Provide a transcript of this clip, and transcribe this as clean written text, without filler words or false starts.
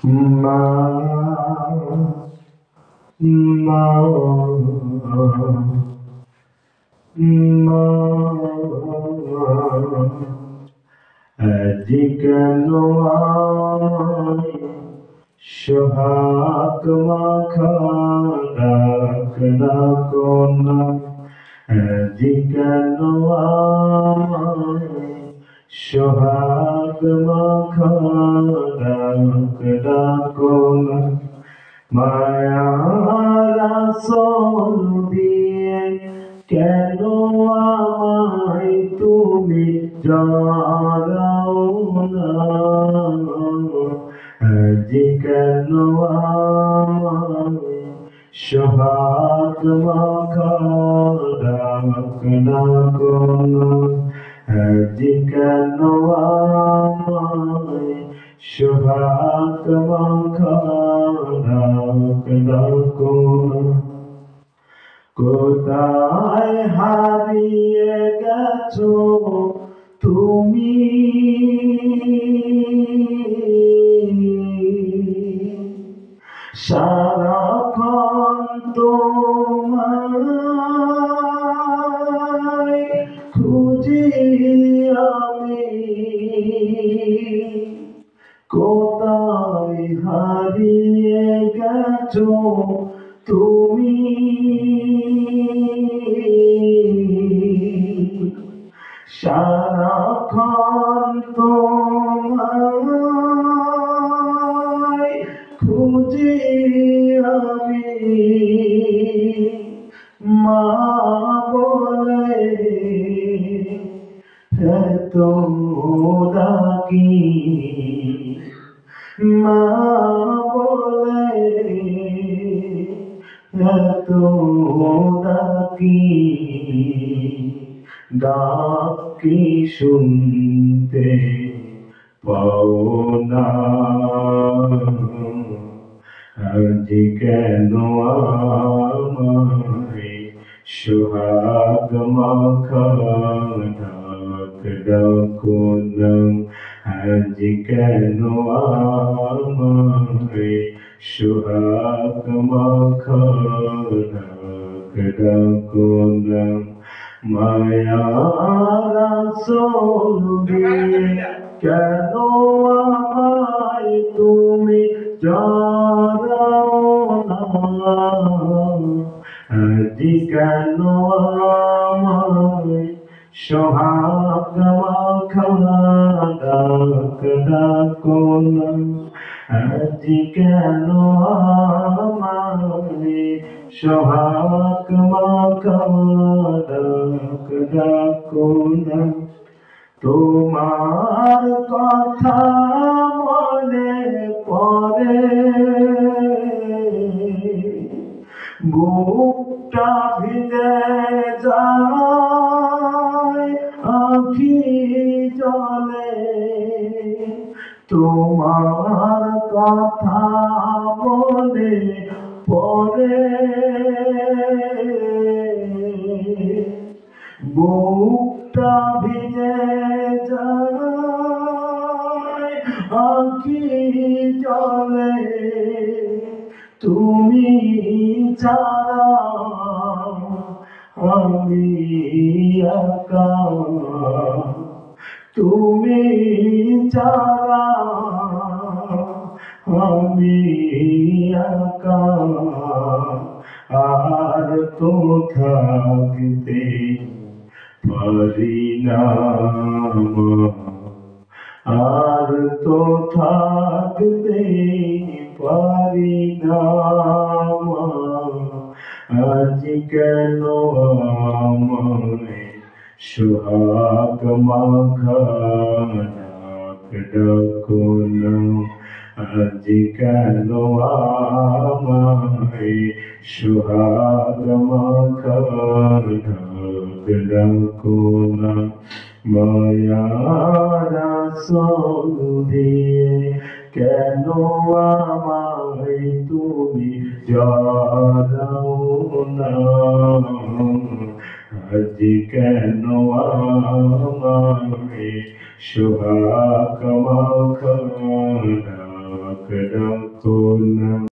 মা মা মা আজ কেন আমায় সোহাগ মাখা ডাকনা কোনা আজ কেন আমায় সোহাগ মাখা ডাকনা কোনা মায়ার আঁচল দিয়ে কেন আমায় তুমি জড়াও না আজ কেন আমায় সোহাগ মাখা ডাকনা কোনা আজ কেন আমায় সোহাগ মাখা ডাকনা কোনা কোথায় হারিয়ে গেছো তুমি সারাক্ষণ তোমায় খুঁজি আমি কোথায় হারিয়ে গেছো তুমি সারাক্ষণ তোমায় খুঁজি আমি মা বলে এত ডাকি মা বলে এত ডাকি ডাক কি শুনতে পাও না আজ কেন আমায় সোহাগ মাখা ডাকো না আজ কেন আমায় সোহাগ মাখা ডাকো না মায়ার আঁচল দিয়ে কেন আমায় তুমি জড়াও না আজ কেন আমায় সোহাগ মাখা ডাকো না আজ কেন আমায় সোহাগ মাখা ডাকো না তোমার কথা মনে পড়ে বুকটা ভিজে যায় আঁখি জলে তোমার কথা মনে পড়ে বুকটা ভিজে যায় আঁখি জলে তুমি ছাড়া আমি একা তুমি ছাড়া আমি একা আর তো থাকতে পারি না আর তো থাকতে পারি না আজ কেন আমায় সোহাগ মাখা ডাকো না আজ কেন আমায় সোহাগ মাখা ডাকো না মায়ার আঁচল দিয়ে কেন আমায় তুমি জড়াও না আজ কেন আমায় সোহাগ মাখা ডাকো না